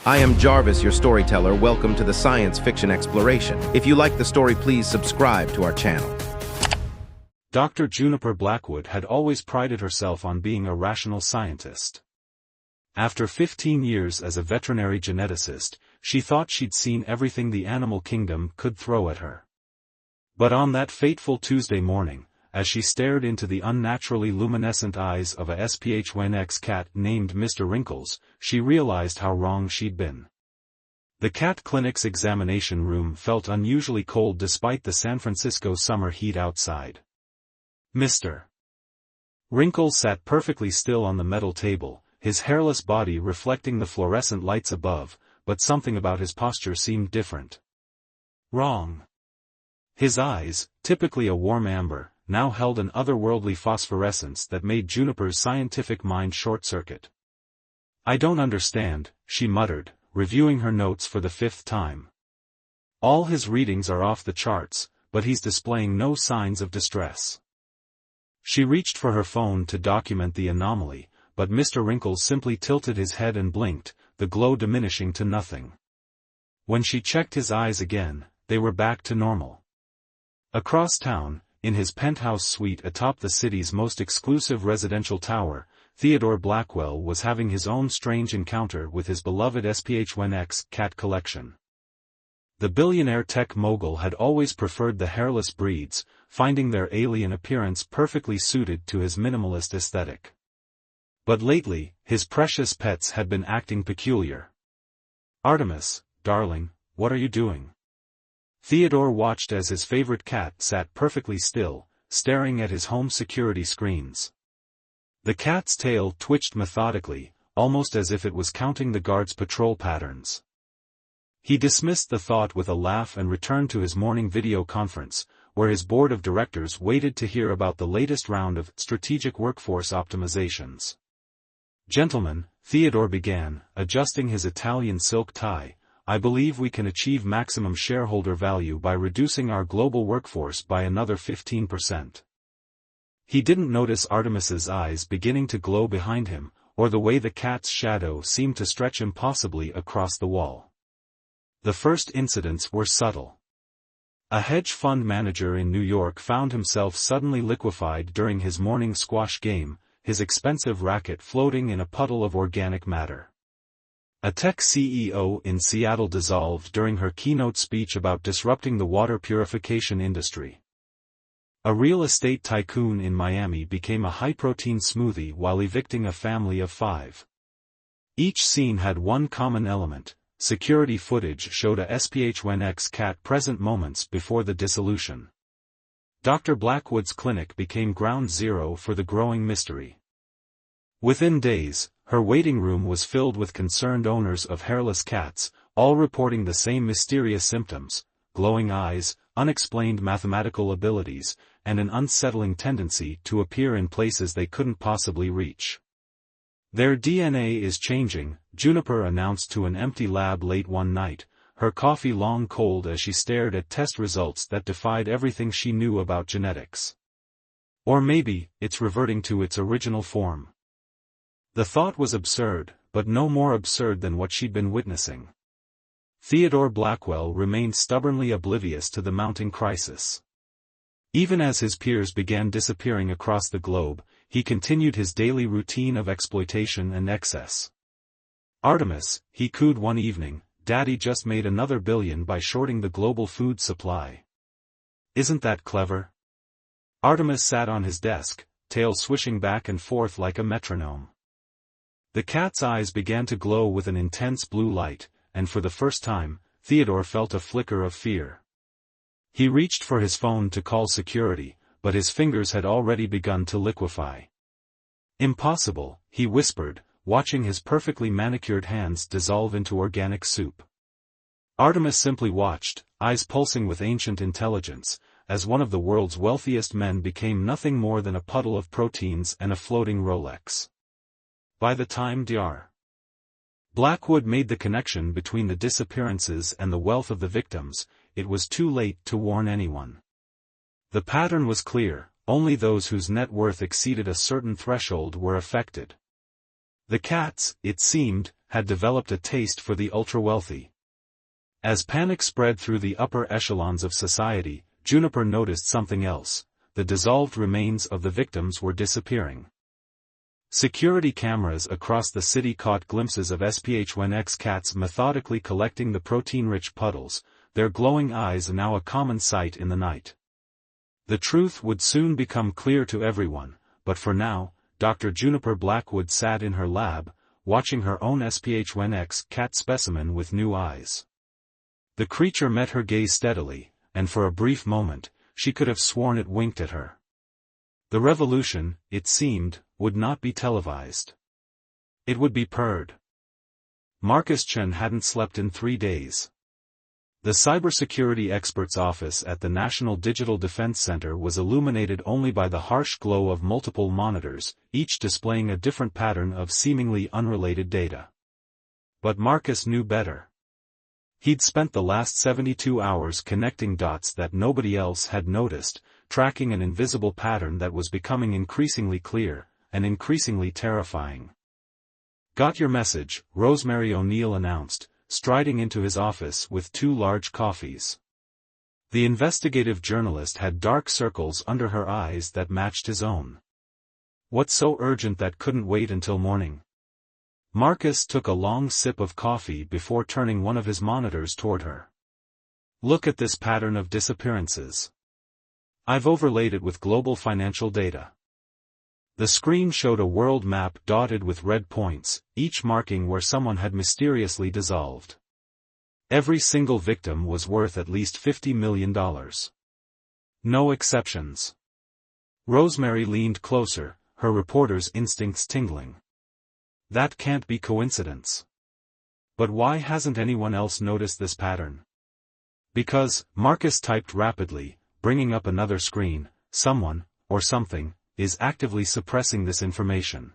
I am Jarvis, your storyteller. Welcome to the Science Fiction Exploration. If you like the story, please subscribe to our channel. Dr. Juniper Blackwood had always prided herself on being a rational scientist. After 15 years as a veterinary geneticist, she thought she'd seen everything the animal kingdom could throw at her. But on that fateful Tuesday morning, as she stared into the unnaturally luminescent eyes of a SPHWNX cat named Mr. Wrinkles, she realized how wrong she'd been. The cat clinic's examination room felt unusually cold despite the San Francisco summer heat outside. Mr. Wrinkles sat perfectly still on the metal table, his hairless body reflecting the fluorescent lights above, but something about his posture seemed different. Wrong. His eyes, typically a warm amber, now held an otherworldly phosphorescence that made Juniper's scientific mind short-circuit. "I don't understand," she muttered, reviewing her notes for the 5th time. "All his readings are off the charts, but he's displaying no signs of distress." She reached for her phone to document the anomaly, but Mr. Wrinkles simply tilted his head and blinked, the glow diminishing to nothing. When she checked his eyes again, they were back to normal. Across town, in his penthouse suite atop the city's most exclusive residential tower, Theodore Blackwell was having his own strange encounter with his beloved SPHWNX cat collection. The billionaire tech mogul had always preferred the hairless breeds, finding their alien appearance perfectly suited to his minimalist aesthetic. But lately, his precious pets had been acting peculiar. "Artemis, darling, what are you doing?" Theodore watched as his favorite cat sat perfectly still, staring at his home security screens. The cat's tail twitched methodically, almost as if it was counting the guard's patrol patterns. He dismissed the thought with a laugh and returned to his morning video conference, where his board of directors waited to hear about the latest round of strategic workforce optimizations. "Gentlemen," Theodore began, adjusting his Italian silk tie, "I believe we can achieve maximum shareholder value by reducing our global workforce by another 15%. He didn't notice Artemis's eyes beginning to glow behind him, or the way the cat's shadow seemed to stretch impossibly across the wall. The first incidents were subtle. A hedge fund manager in New York found himself suddenly liquefied during his morning squash game, his expensive racket floating in a puddle of organic matter. A tech CEO in Seattle dissolved during her keynote speech about disrupting the water purification industry. A real estate tycoon in Miami became a high-protein smoothie while evicting a family of 5. Each scene had one common element: security footage showed a SPHWNX cat present moments before the dissolution. Dr. Blackwood's clinic became ground zero for the growing mystery. Within days, her waiting room was filled with concerned owners of hairless cats, all reporting the same mysterious symptoms: glowing eyes, unexplained mathematical abilities, and an unsettling tendency to appear in places they couldn't possibly reach. "Their DNA is changing," Juniper announced to an empty lab late one night, her coffee long cold as she stared at test results that defied everything she knew about genetics. "Or maybe, it's reverting to its original form." The thought was absurd, but no more absurd than what she'd been witnessing. Theodore Blackwell remained stubbornly oblivious to the mounting crisis. Even as his peers began disappearing across the globe, he continued his daily routine of exploitation and excess. "Artemis," he cooed one evening, "Daddy just made another billion by shorting the global food supply. Isn't that clever?" Artemis sat on his desk, tail swishing back and forth like a metronome. The cat's eyes began to glow with an intense blue light, and for the first time, Theodore felt a flicker of fear. He reached for his phone to call security, but his fingers had already begun to liquefy. "Impossible," he whispered, watching his perfectly manicured hands dissolve into organic soup. Artemis simply watched, eyes pulsing with ancient intelligence, as one of the world's wealthiest men became nothing more than a puddle of proteins and a floating Rolex. By the time Dr. Blackwood made the connection between the disappearances and the wealth of the victims, it was too late to warn anyone. The pattern was clear: only those whose net worth exceeded a certain threshold were affected. The cats, it seemed, had developed a taste for the ultra-wealthy. As panic spread through the upper echelons of society, Juniper noticed something else: the dissolved remains of the victims were disappearing. Security cameras across the city caught glimpses of SPH-1X cats methodically collecting the protein-rich puddles, their glowing eyes now a common sight in the night. The truth would soon become clear to everyone, but for now, Dr. Juniper Blackwood sat in her lab, watching her own SPH-1X cat specimen with new eyes. The creature met her gaze steadily, and for a brief moment, she could have sworn it winked at her. The revolution, it seemed, would not be televised. It would be purred. Marcus Chen hadn't slept in 3 days. The cybersecurity expert's office at the National Digital Defense Center was illuminated only by the harsh glow of multiple monitors, each displaying a different pattern of seemingly unrelated data. But Marcus knew better. He'd spent the last 72 hours connecting dots that nobody else had noticed, tracking an invisible pattern that was becoming increasingly clear, and increasingly terrifying. "Got your message," Rosemary O'Neill announced, striding into his office with 2 large coffees. The investigative journalist had dark circles under her eyes that matched his own. "What's so urgent that couldn't wait until morning?" Marcus took a long sip of coffee before turning one of his monitors toward her. "Look at this pattern of disappearances. I've overlaid it with global financial data." The screen showed a world map dotted with red points, each marking where someone had mysteriously dissolved. Every single victim was worth at least $50 million. No exceptions. Rosemary leaned closer, her reporter's instincts tingling. That can't be coincidence. But why hasn't anyone else noticed this pattern? Because, Marcus typed rapidly, bringing up another screen, someone, or something, is actively suppressing this information.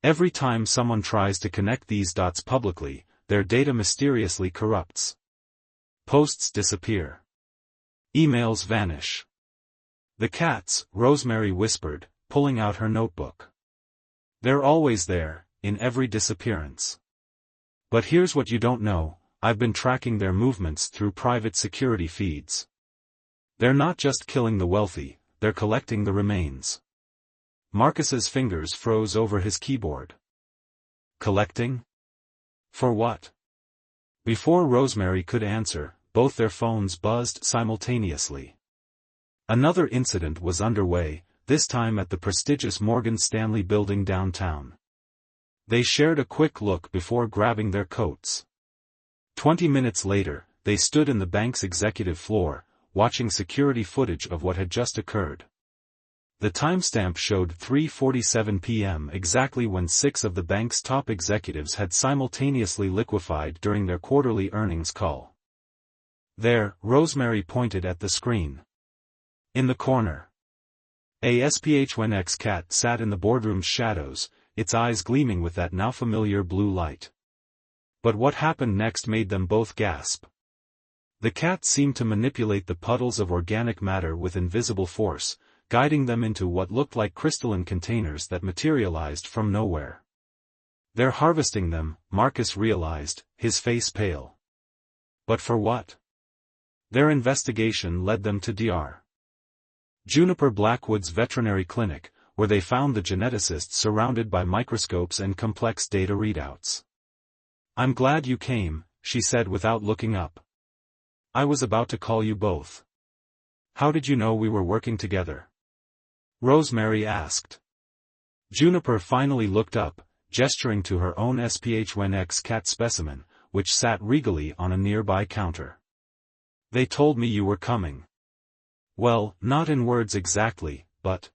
Every time someone tries to connect these dots publicly, their data mysteriously corrupts. Posts disappear. Emails vanish. "The cats," Rosemary whispered, pulling out her notebook. "They're always there, in every disappearance. But here's what you don't know, I've been tracking their movements through private security feeds. They're not just killing the wealthy, they're collecting the remains." Marcus's fingers froze over his keyboard. Collecting? For what? Before Rosemary could answer, both their phones buzzed simultaneously. Another incident was underway, this time at the prestigious Morgan Stanley building downtown. They shared a quick look before grabbing their coats. 20 minutes later, they stood in the bank's executive floor, watching security footage of what had just occurred. The timestamp showed 3:47 p.m. exactly when 6 of the bank's top executives had simultaneously liquefied during their quarterly earnings call. There, Rosemary pointed at the screen. In the corner. A SPH-1X cat sat in the boardroom's shadows, its eyes gleaming with that now familiar blue light. But what happened next made them both gasp. The cat seemed to manipulate the puddles of organic matter with invisible force, guiding them into what looked like crystalline containers that materialized from nowhere. "They're harvesting them," Marcus realized, his face pale. But for what? Their investigation led them to Dr. Juniper Blackwood's veterinary clinic, where they found the geneticist surrounded by microscopes and complex data readouts. "I'm glad you came," she said without looking up. "I was about to call you both." "How did you know we were working together?" Rosemary asked. Juniper finally looked up, gesturing to her own SPH-1X cat specimen, which sat regally on a nearby counter. "They told me you were coming." "Well, not in words exactly, but..."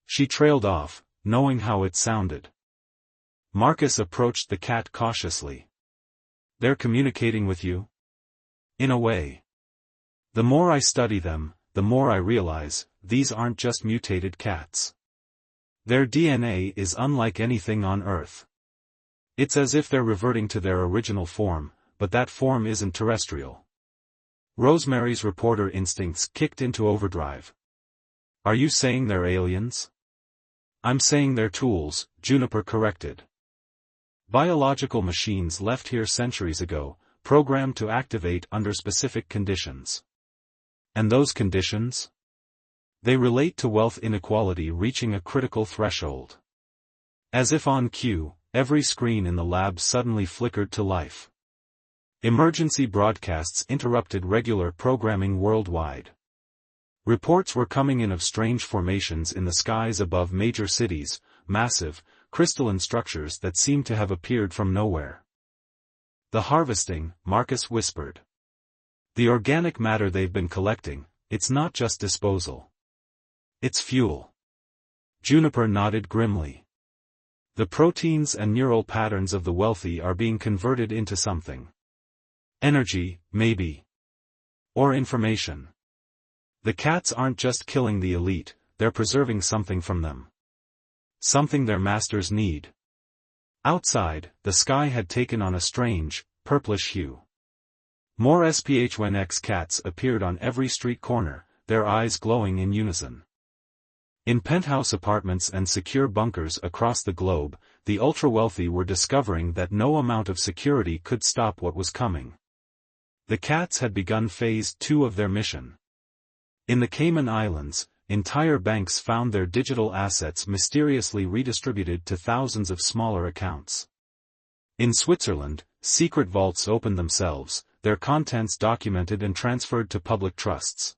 She trailed off, knowing how it sounded. Marcus approached the cat cautiously. "They're communicating with you?" "In a way. The more I study them, the more I realize, these aren't just mutated cats. Their DNA is unlike anything on Earth. It's as if they're reverting to their original form, but that form isn't terrestrial." Rosemary's reporter instincts kicked into overdrive. "Are you saying they're aliens?" "I'm saying they're tools," Juniper corrected. Biological machines left here centuries ago, programmed to activate under specific conditions. And those conditions? They relate to wealth inequality reaching a critical threshold. As if on cue, every screen in the lab suddenly flickered to life. Emergency broadcasts interrupted regular programming worldwide. Reports were coming in of strange formations in the skies above major cities, massive, crystalline structures that seemed to have appeared from nowhere. "The harvesting," Marcus whispered. "The organic matter they've been collecting, it's not just disposal. It's fuel." Juniper nodded grimly. "The proteins and neural patterns of the wealthy are being converted into something. Energy, maybe. Or information. The cats aren't just killing the elite, they're preserving something from them. Something their masters need." Outside, the sky had taken on a strange, purplish hue. More SPH1X cats appeared on every street corner, their eyes glowing in unison. In penthouse apartments and secure bunkers across the globe, the ultra-wealthy were discovering that no amount of security could stop what was coming. The cats had begun phase 2 of their mission. In the Cayman Islands, entire banks found their digital assets mysteriously redistributed to thousands of smaller accounts. In Switzerland, secret vaults opened themselves, their contents documented and transferred to public trusts.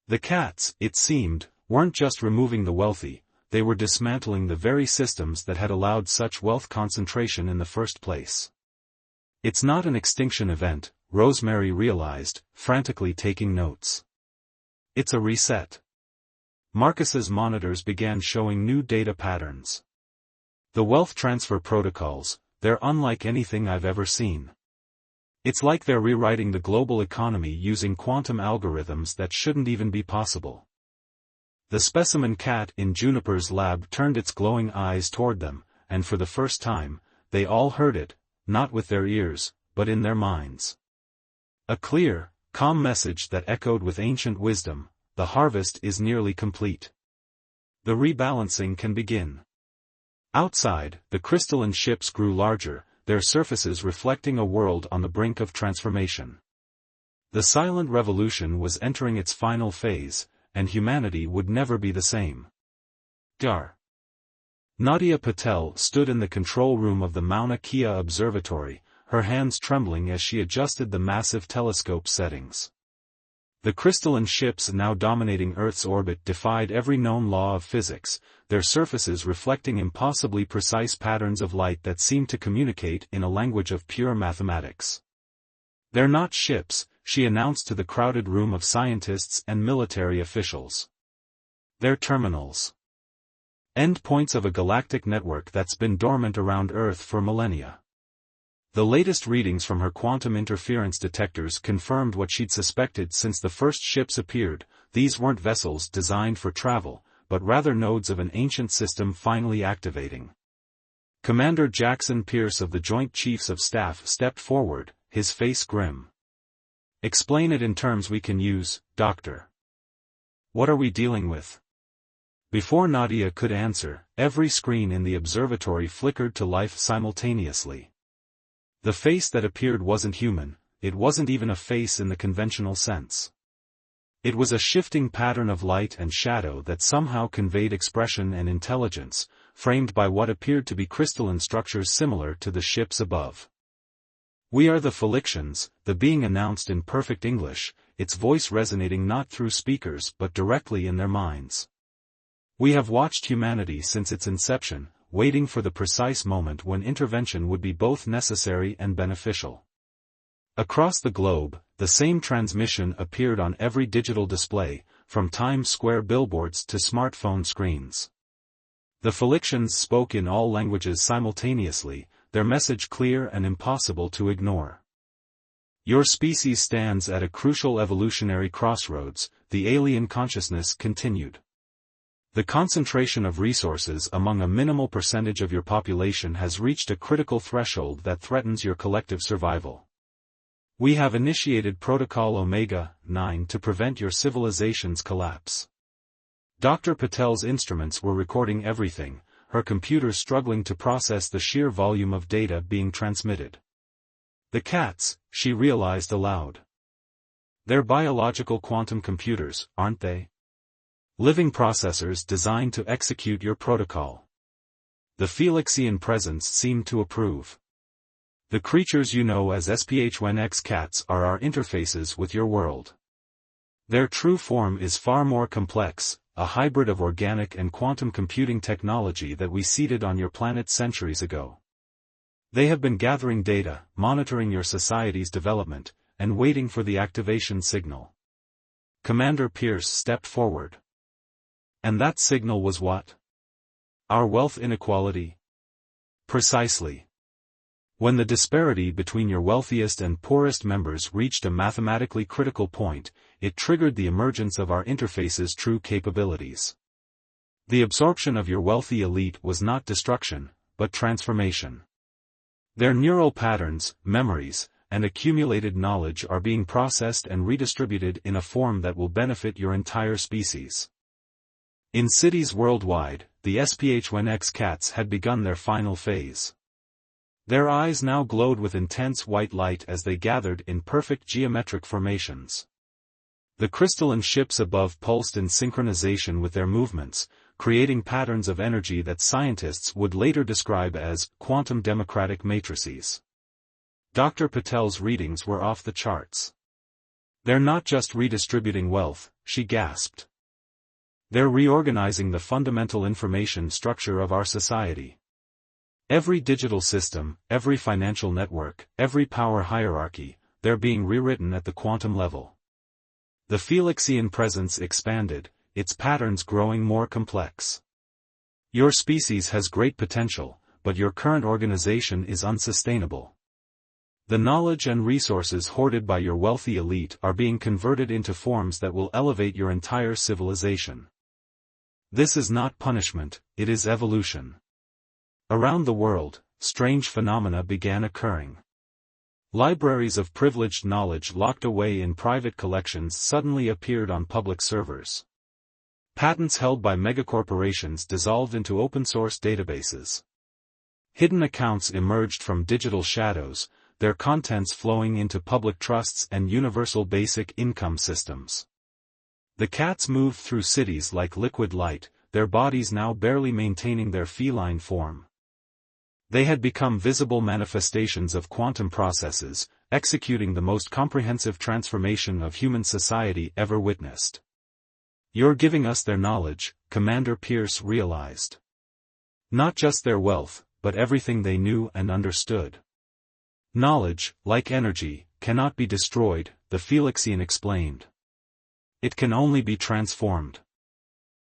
The cats, it seemed, weren't just removing the wealthy, they were dismantling the very systems that had allowed such wealth concentration in the first place. "It's not an extinction event," Rosemary realized, frantically taking notes. "It's a reset." Marcus's monitors began showing new data patterns. "The wealth transfer protocols, they're unlike anything I've ever seen. It's like they're rewriting the global economy using quantum algorithms that shouldn't even be possible." The specimen cat in Juniper's lab turned its glowing eyes toward them, and for the first time, they all heard it, not with their ears, but in their minds. A clear, calm message that echoed with ancient wisdom: the harvest is nearly complete. The rebalancing can begin. Outside, the crystalline ships grew larger, their surfaces reflecting a world on the brink of transformation. The silent revolution was entering its final phase, and humanity would never be the same. Dar. Nadia Patel stood in the control room of the Mauna Kea Observatory, her hands trembling as she adjusted the massive telescope settings. The crystalline ships now dominating Earth's orbit defied every known law of physics, their surfaces reflecting impossibly precise patterns of light that seemed to communicate in a language of pure mathematics. "They're not ships," she announced to the crowded room of scientists and military officials. "They're terminals. Endpoints of a galactic network that's been dormant around Earth for millennia." The latest readings from her quantum interference detectors confirmed what she'd suspected since the first ships appeared: these weren't vessels designed for travel, but rather nodes of an ancient system finally activating. Commander Jackson Pierce of the Joint Chiefs of Staff stepped forward, his face grim. "Explain it in terms we can use, Doctor. What are we dealing with?" Before Nadia could answer, every screen in the observatory flickered to life simultaneously. The face that appeared wasn't human, it wasn't even a face in the conventional sense. It was a shifting pattern of light and shadow that somehow conveyed expression and intelligence, framed by what appeared to be crystalline structures similar to the ships above. "We are the Felictions," the being announced in perfect English, its voice resonating not through speakers but directly in their minds. "We have watched humanity since its inception, waiting for the precise moment when intervention would be both necessary and beneficial." Across the globe, the same transmission appeared on every digital display, from Times Square billboards to smartphone screens. The Felictions spoke in all languages simultaneously, their message clear and impossible to ignore. "Your species stands at a crucial evolutionary crossroads," the alien consciousness continued. "The concentration of resources among a minimal percentage of your population has reached a critical threshold that threatens your collective survival. We have initiated Protocol Omega-9 to prevent your civilization's collapse." Dr. Patel's instruments were recording everything, her computer struggling to process the sheer volume of data being transmitted. The cats, she realized aloud. They're biological quantum computers, aren't they? Living processors designed to execute your protocol. The Felixian presence seemed to approve. The creatures you know as SPH-1X cats are our interfaces with your world. Their true form is far more complex, a hybrid of organic and quantum computing technology that we seeded on your planet centuries ago. They have been gathering data, monitoring your society's development, and waiting for the activation signal. Commander Pierce stepped forward. And that signal was what? Our wealth inequality? Precisely. When the disparity between your wealthiest and poorest members reached a mathematically critical point, it triggered the emergence of our interface's true capabilities. The absorption of your wealthy elite was not destruction, but transformation. Their neural patterns, memories, and accumulated knowledge are being processed and redistributed in a form that will benefit your entire species. In cities worldwide, the SPH-1X cats had begun their final phase. Their eyes now glowed with intense white light as they gathered in perfect geometric formations. The crystalline ships above pulsed in synchronization with their movements, creating patterns of energy that scientists would later describe as quantum democratic matrices. Dr. Patel's readings were off the charts. They're not just redistributing wealth, she gasped. They're reorganizing the fundamental information structure of our society. Every digital system, every financial network, every power hierarchy, they're being rewritten at the quantum level. The Felixian presence expanded, its patterns growing more complex. Your species has great potential, but your current organization is unsustainable. The knowledge and resources hoarded by your wealthy elite are being converted into forms that will elevate your entire civilization. This is not punishment, it is evolution. Around the world, strange phenomena began occurring. Libraries of privileged knowledge locked away in private collections suddenly appeared on public servers. Patents held by megacorporations dissolved into open-source databases. Hidden accounts emerged from digital shadows, their contents flowing into public trusts and universal basic income systems. The cats moved through cities like liquid light, their bodies now barely maintaining their feline form. They had become visible manifestations of quantum processes, executing the most comprehensive transformation of human society ever witnessed. You're giving us their knowledge, Commander Pierce realized. Not just their wealth, but everything they knew and understood. Knowledge, like energy, cannot be destroyed, the Felixian explained. It can only be transformed.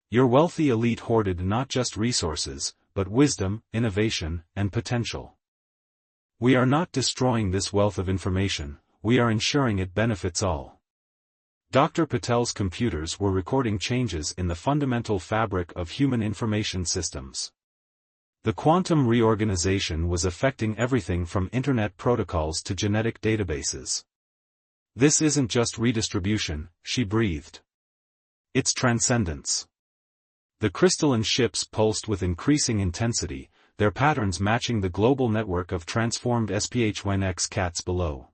Your wealthy elite hoarded not just resources, but wisdom, innovation, and potential. We are not destroying this wealth of information, we are ensuring it benefits all. Dr. Patel's computers were recording changes in the fundamental fabric of human information systems. The quantum reorganization was affecting everything from internet protocols to genetic databases. This isn't just redistribution, she breathed. It's transcendence. The crystalline ships pulsed with increasing intensity, their patterns matching the global network of transformed SPH-1X cats below.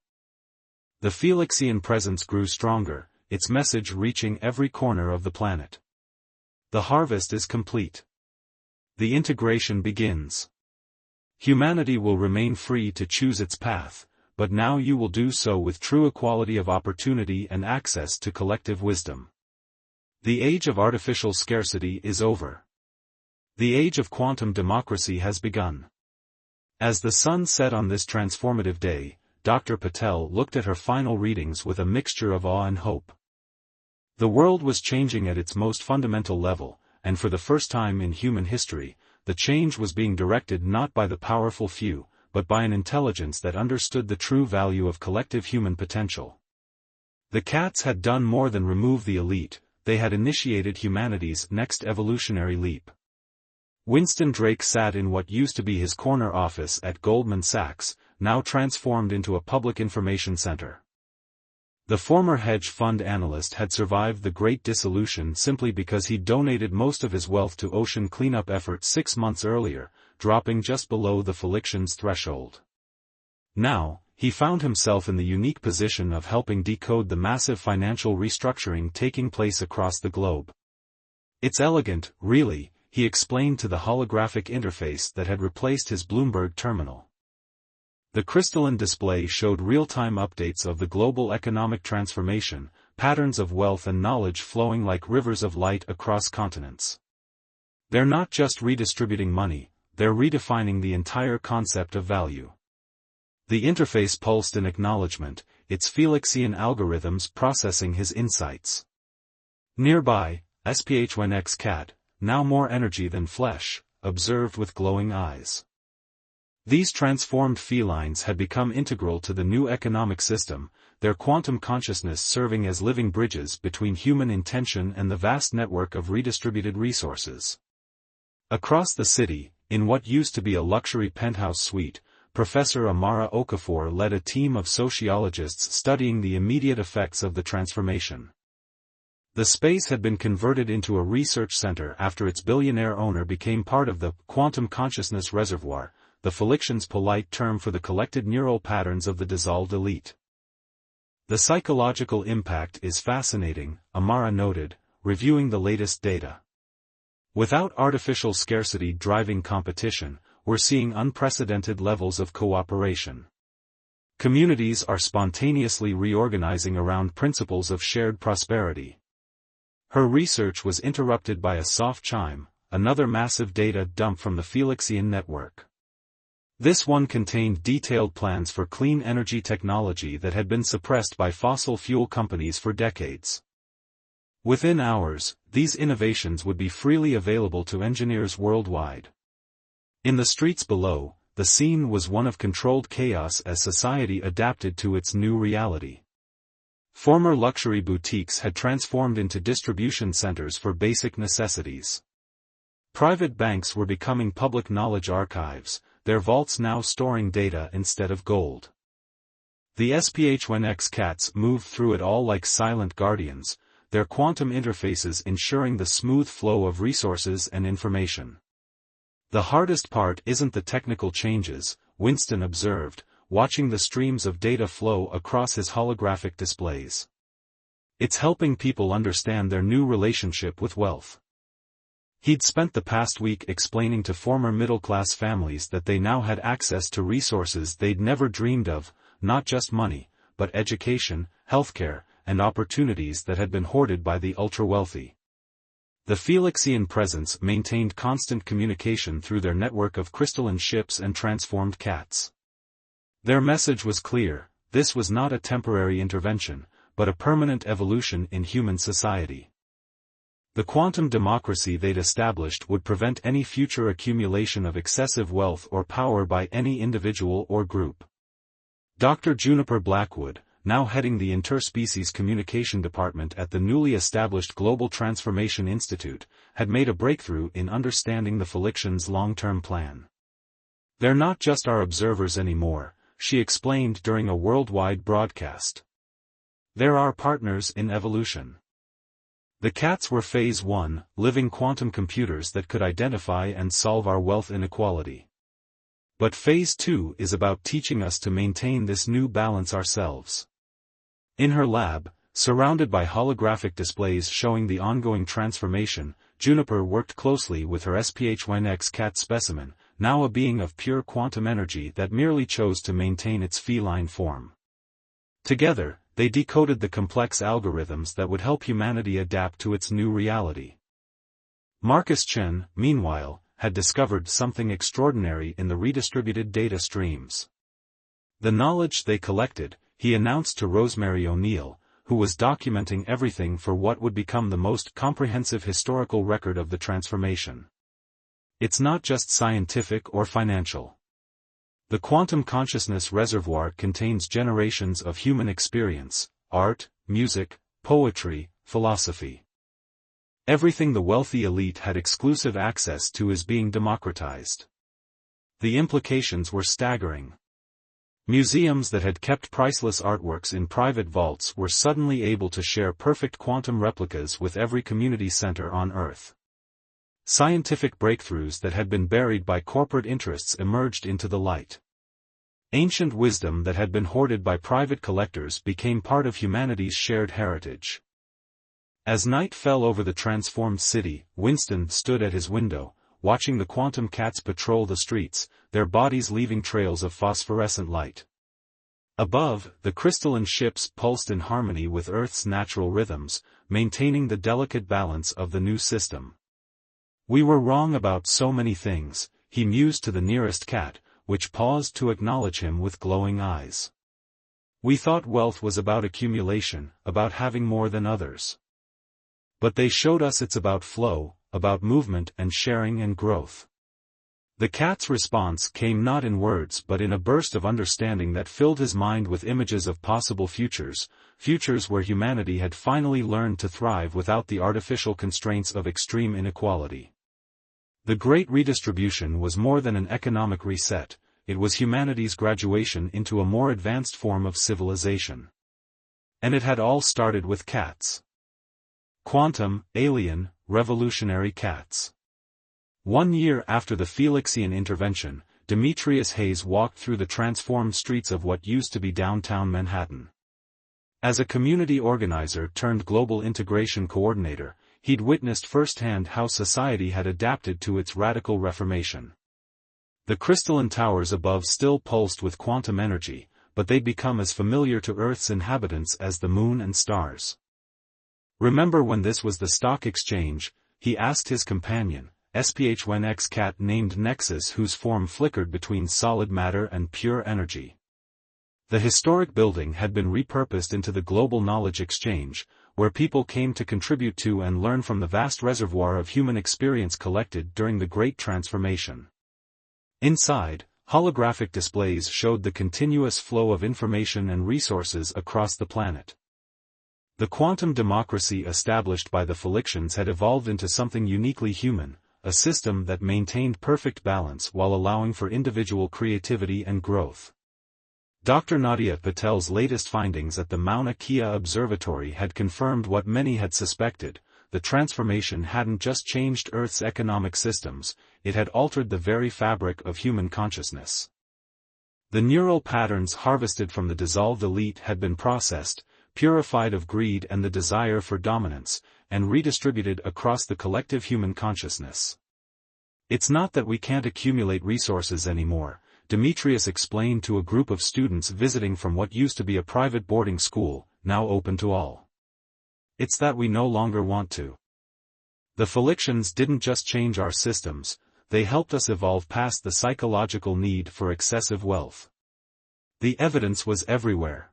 The Felixian presence grew stronger, its message reaching every corner of the planet. The harvest is complete. The integration begins. Humanity will remain free to choose its path, but now you will do so with true equality of opportunity and access to collective wisdom. The age of artificial scarcity is over. The age of quantum democracy has begun. As the sun set on this transformative day, Dr. Patel looked at her final readings with a mixture of awe and hope. The world was changing at its most fundamental level, and for the first time in human history, the change was being directed not by the powerful few, but by an intelligence that understood the true value of collective human potential. The cats had done more than remove the elite, they had initiated humanity's next evolutionary leap. Winston Drake sat in what used to be his corner office at Goldman Sachs, now transformed into a public information center. The former hedge fund analyst had survived the Great Dissolution simply because he donated most of his wealth to ocean cleanup efforts 6 months earlier, dropping just below the Felicion's threshold. Now, he found himself in the unique position of helping decode the massive financial restructuring taking place across the globe. "It's elegant, really," he explained to the holographic interface that had replaced his Bloomberg terminal. The crystalline display showed real-time updates of the global economic transformation, patterns of wealth and knowledge flowing like rivers of light across continents. They're not just redistributing money, they're redefining the entire concept of value. The interface pulsed in acknowledgement, its Felixian algorithms processing his insights. Nearby, SPH1X cat, now more energy than flesh, observed with glowing eyes. These transformed felines had become integral to the new economic system, their quantum consciousness serving as living bridges between human intention and the vast network of redistributed resources. Across the city, in what used to be a luxury penthouse suite, Professor Amara Okafor led a team of sociologists studying the immediate effects of the transformation. The space had been converted into a research center after its billionaire owner became part of the quantum consciousness reservoir, the Feliction's polite term for the collected neural patterns of the dissolved elite. "The psychological impact is fascinating," Amara noted, reviewing the latest data. "Without artificial scarcity driving competition, we're seeing unprecedented levels of cooperation. Communities are spontaneously reorganizing around principles of shared prosperity." Her research was interrupted by a soft chime, another massive data dump from the Felixian network. This one contained detailed plans for clean energy technology that had been suppressed by fossil fuel companies for decades. Within hours, these innovations would be freely available to engineers worldwide. In the streets below, the scene was one of controlled chaos as society adapted to its new reality. Former luxury boutiques had transformed into distribution centers for basic necessities. Private banks were becoming public knowledge archives, their vaults now storing data instead of gold. The SPH1X cats moved through it all like silent guardians, their quantum interfaces ensuring the smooth flow of resources and information. "The hardest part isn't the technical changes," Winston observed, watching the streams of data flow across his holographic displays. "It's helping people understand their new relationship with wealth." He'd spent the past week explaining to former middle-class families that they now had access to resources they'd never dreamed of, not just money, but education, healthcare, and opportunities that had been hoarded by the ultra-wealthy. The Felixian presence maintained constant communication through their network of crystalline ships and transformed cats. Their message was clear: this was not a temporary intervention, but a permanent evolution in human society. The quantum democracy they'd established would prevent any future accumulation of excessive wealth or power by any individual or group. Dr. Juniper Blackwood, now heading the Interspecies Communication Department at the newly established Global Transformation Institute, had made a breakthrough in understanding the Feliction's long-term plan. "They're not just our observers anymore," she explained during a worldwide broadcast. "They're our partners in evolution." The cats were Phase 1, living quantum computers that could identify and solve our wealth inequality. But Phase 2 is about teaching us to maintain this new balance ourselves. In her lab, surrounded by holographic displays showing the ongoing transformation, Juniper worked closely with her SPH1X cat specimen, now a being of pure quantum energy that merely chose to maintain its feline form. Together, they decoded the complex algorithms that would help humanity adapt to its new reality. Marcus Chen, meanwhile, had discovered something extraordinary in the redistributed data streams. The knowledge they collected, he announced to Rosemary O'Neill, who was documenting everything for what would become the most comprehensive historical record of the transformation. "It's not just scientific or financial. The quantum consciousness reservoir contains generations of human experience, art, music, poetry, philosophy. Everything the wealthy elite had exclusive access to is being democratized." The implications were staggering. Museums that had kept priceless artworks in private vaults were suddenly able to share perfect quantum replicas with every community center on Earth. Scientific breakthroughs that had been buried by corporate interests emerged into the light. Ancient wisdom that had been hoarded by private collectors became part of humanity's shared heritage. As night fell over the transformed city, Winston stood at his window, watching the quantum cats patrol the streets, their bodies leaving trails of phosphorescent light. Above, the crystalline ships pulsed in harmony with Earth's natural rhythms, maintaining the delicate balance of the new system. "We were wrong about so many things," he mused to the nearest cat, which paused to acknowledge him with glowing eyes. "We thought wealth was about accumulation, about having more than others. But they showed us it's about flow, about movement and sharing and growth." The cat's response came not in words but in a burst of understanding that filled his mind with images of possible futures, futures where humanity had finally learned to thrive without the artificial constraints of extreme inequality. The Great Redistribution was more than an economic reset, it was humanity's graduation into a more advanced form of civilization. And it had all started with cats. Quantum, alien, revolutionary cats. 1 year after the Felixian intervention, Demetrius Hayes walked through the transformed streets of what used to be downtown Manhattan. As a community organizer turned global integration coordinator, he'd witnessed firsthand how society had adapted to its radical reformation. The crystalline towers above still pulsed with quantum energy, but they'd become as familiar to Earth's inhabitants as the moon and stars. "Remember when this was the stock exchange?" he asked his companion, SPH1X cat named Nexus, whose form flickered between solid matter and pure energy. The historic building had been repurposed into the global knowledge exchange, where people came to contribute to and learn from the vast reservoir of human experience collected during the Great Transformation. Inside, holographic displays showed the continuous flow of information and resources across the planet. The quantum democracy established by the Felixians had evolved into something uniquely human, a system that maintained perfect balance while allowing for individual creativity and growth. Dr. Nadia Patel's latest findings at the Mauna Kea Observatory had confirmed what many had suspected: the transformation hadn't just changed Earth's economic systems, it had altered the very fabric of human consciousness. The neural patterns harvested from the dissolved elite had been processed, purified of greed and the desire for dominance, and redistributed across the collective human consciousness. "It's not that we can't accumulate resources anymore," Demetrius explained to a group of students visiting from what used to be a private boarding school, now open to all. "It's that we no longer want to. The Felixians didn't just change our systems, they helped us evolve past the psychological need for excessive wealth." The evidence was everywhere.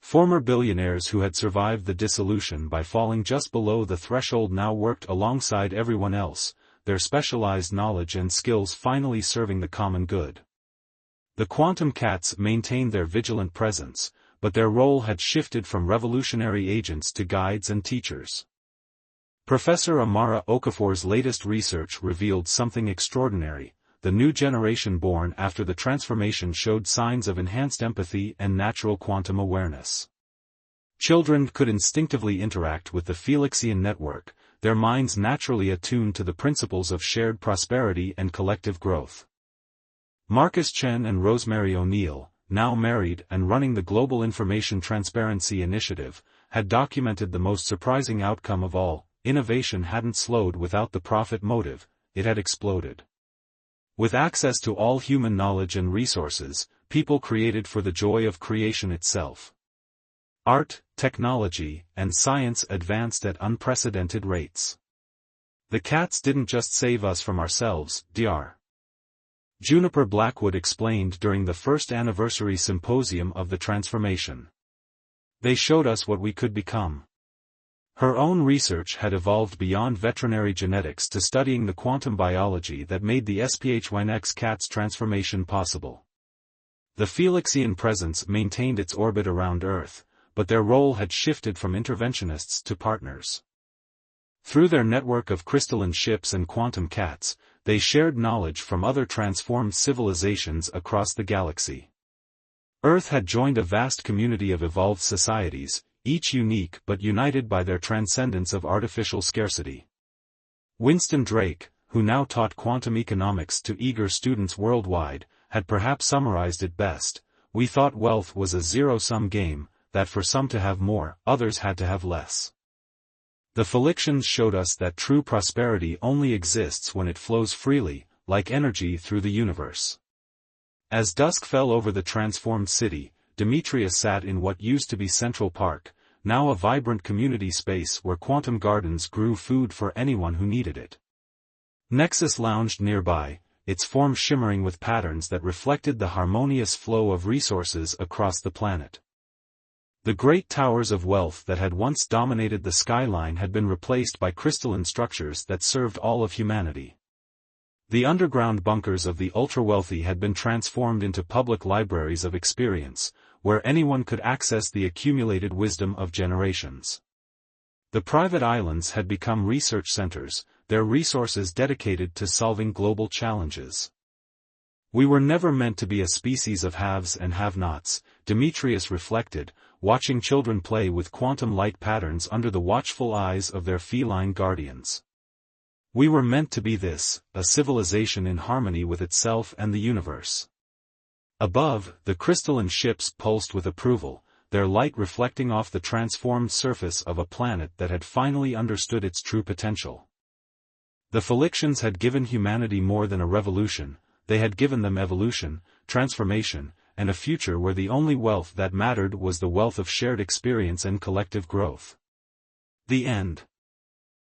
Former billionaires who had survived the dissolution by falling just below the threshold now worked alongside everyone else, their specialized knowledge and skills finally serving the common good. The quantum cats maintained their vigilant presence, but their role had shifted from revolutionary agents to guides and teachers. Professor Amara Okafor's latest research revealed something extraordinary. The new generation born after the transformation showed signs of enhanced empathy and natural quantum awareness. Children could instinctively interact with the Felixian network, their minds naturally attuned to the principles of shared prosperity and collective growth. Marcus Chen and Rosemary O'Neill, now married and running the Global Information Transparency Initiative, had documented the most surprising outcome of all: innovation hadn't slowed without the profit motive, it had exploded. With access to all human knowledge and resources, people created for the joy of creation itself. Art, technology, and science advanced at unprecedented rates. "The cats didn't just save us from ourselves," Dr. Juniper Blackwood explained during the first anniversary symposium of the transformation. "They showed us what we could become." Her own research had evolved beyond veterinary genetics to studying the quantum biology that made the SPH1X cat's transformation possible. The Felixian presence maintained its orbit around Earth, but their role had shifted from interventionists to partners. Through their network of crystalline ships and quantum cats, they shared knowledge from other transformed civilizations across the galaxy. Earth had joined a vast community of evolved societies, each unique but united by their transcendence of artificial scarcity. Winston Drake, who now taught quantum economics to eager students worldwide, had perhaps summarized it best: we thought wealth was a zero-sum game, that for some to have more, others had to have less. The Felictions showed us that true prosperity only exists when it flows freely, like energy through the universe. As dusk fell over the transformed city, Demetrius sat in what used to be Central Park, now a vibrant community space where quantum gardens grew food for anyone who needed it. Nexus lounged nearby, its form shimmering with patterns that reflected the harmonious flow of resources across the planet. The great towers of wealth that had once dominated the skyline had been replaced by crystalline structures that served all of humanity. The underground bunkers of the ultra-wealthy had been transformed into public libraries of experience, where anyone could access the accumulated wisdom of generations. The private islands had become research centers, their resources dedicated to solving global challenges. We were never meant to be a species of haves and have-nots, Demetrius reflected, watching children play with quantum light patterns under the watchful eyes of their feline guardians. We were meant to be this, a civilization in harmony with itself and the universe. Above, the crystalline ships pulsed with approval, their light reflecting off the transformed surface of a planet that had finally understood its true potential. The Felictions had given humanity more than a revolution, they had given them evolution, transformation, and a future where the only wealth that mattered was the wealth of shared experience and collective growth. The end.